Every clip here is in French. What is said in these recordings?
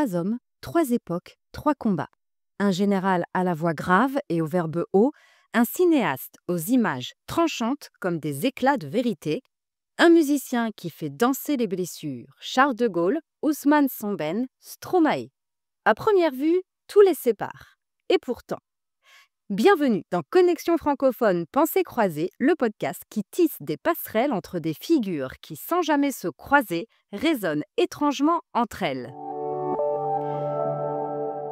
3 hommes, 3 époques, 3 combats. Un général à la voix grave et au verbe haut, un cinéaste aux images tranchantes comme des éclats de vérité, un musicien qui fait danser les blessures, Charles de Gaulle, Ousmane Sembène, Stromae. À première vue, tout les sépare. Et pourtant, bienvenue dans Connexion francophone Pensées croisées, le podcast qui tisse des passerelles entre des figures qui, sans jamais se croiser, résonnent étrangement entre elles.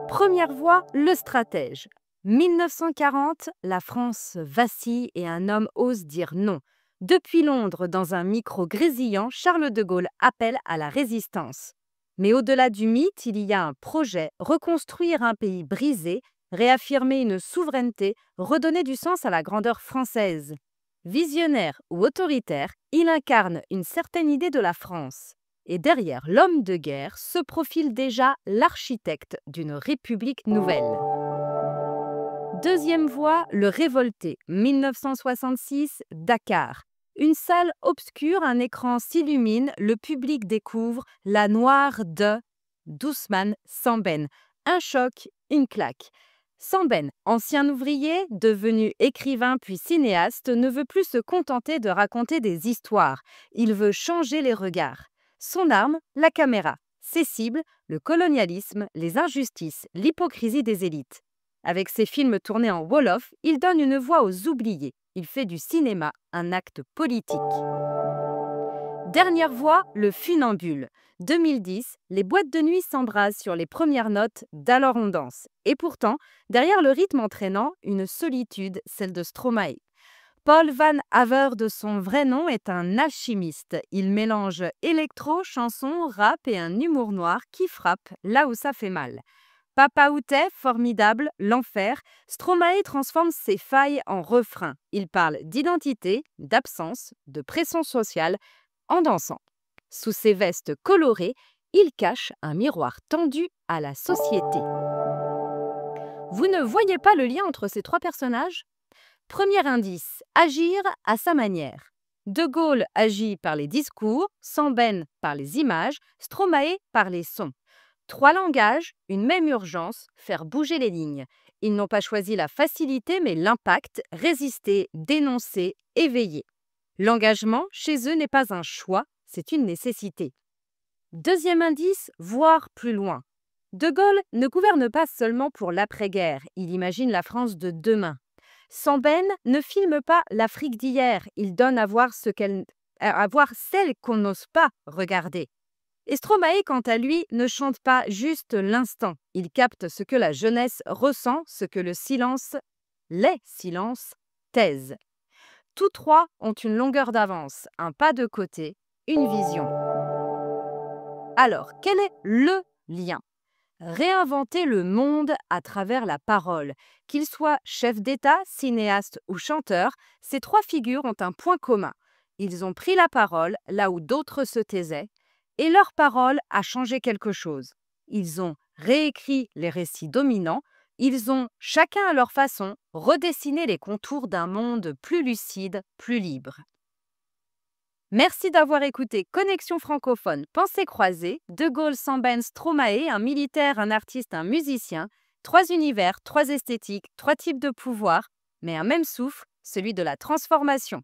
Première voix, le stratège. 1940, la France vacille et un homme ose dire non. Depuis Londres, dans un micro grésillant, Charles de Gaulle appelle à la résistance. Mais au-delà du mythe, il y a un projet, reconstruire un pays brisé, réaffirmer une souveraineté, redonner du sens à la grandeur française. Visionnaire ou autoritaire, il incarne une certaine idée de la France. Et derrière l'homme de guerre se profile déjà l'architecte d'une république nouvelle. Deuxième voix, le révolté, 1966, Dakar. Une salle obscure, un écran s'illumine, le public découvre la noire d'Ousmane Sembène. Un choc, une claque. Sembène, ancien ouvrier, devenu écrivain puis cinéaste, ne veut plus se contenter de raconter des histoires. Il veut changer les regards. Son arme, la caméra. Ses cibles, le colonialisme, les injustices, l'hypocrisie des élites. Avec ses films tournés en wolof, il donne une voix aux oubliés. Il fait du cinéma un acte politique. Dernière voix, le funambule. 2010, les boîtes de nuit s'embrasent sur les premières notes d'Alors on danse. Et pourtant, derrière le rythme entraînant, une solitude, celle de Stromae. Paul Van Haver, de son vrai nom, est un alchimiste. Il mélange électro, chanson, rap et un humour noir qui frappe là où ça fait mal. Papa Outet, formidable, l'enfer, Stromae transforme ses failles en refrains. Il parle d'identité, d'absence, de pression sociale en dansant. Sous ses vestes colorées, il cache un miroir tendu à la société. Vous ne voyez pas le lien entre ces 3 personnages ? Premier indice, agir à sa manière. De Gaulle agit par les discours, Sembène par les images, Stromae par les sons. 3 langages, une même urgence, faire bouger les lignes. Ils n'ont pas choisi la facilité mais l'impact, résister, dénoncer, éveiller. L'engagement, chez eux, n'est pas un choix, c'est une nécessité. Deuxième indice, voir plus loin. De Gaulle ne gouverne pas seulement pour l'après-guerre, il imagine la France de demain. Sembène ne filme pas l'Afrique d'hier, il donne à voir celle qu'on n'ose pas regarder. Et Stromae, quant à lui, ne chante pas juste l'instant. Il capte ce que la jeunesse ressent, ce que les silences taisent. Tous 3 ont une longueur d'avance, un pas de côté, une vision. Alors, quel est le lien ? Réinventer le monde à travers la parole. Qu'ils soient chefs d'État, cinéastes ou chanteurs, ces 3 figures ont un point commun. Ils ont pris la parole là où d'autres se taisaient, et leur parole a changé quelque chose. Ils ont réécrit les récits dominants, ils ont, chacun à leur façon, redessiné les contours d'un monde plus lucide, plus libre. Merci d'avoir écouté Connexion francophone Pensées croisées, De Gaulle, Sembène, Stromae, un militaire, un artiste, un musicien, 3 univers, 3 esthétiques, 3 types de pouvoir, mais un même souffle, celui de la transformation.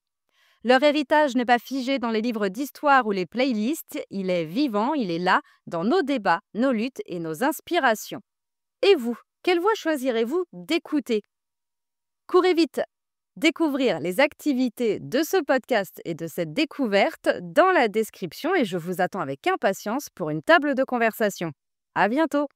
Leur héritage n'est pas figé dans les livres d'histoire ou les playlists, il est vivant, il est là, dans nos débats, nos luttes et nos inspirations. Et vous, quelle voix choisirez-vous d'écouter ? Courez vite découvrir les activités de ce podcast et de cette découverte dans la description et je vous attends avec impatience pour une table de conversation. À bientôt!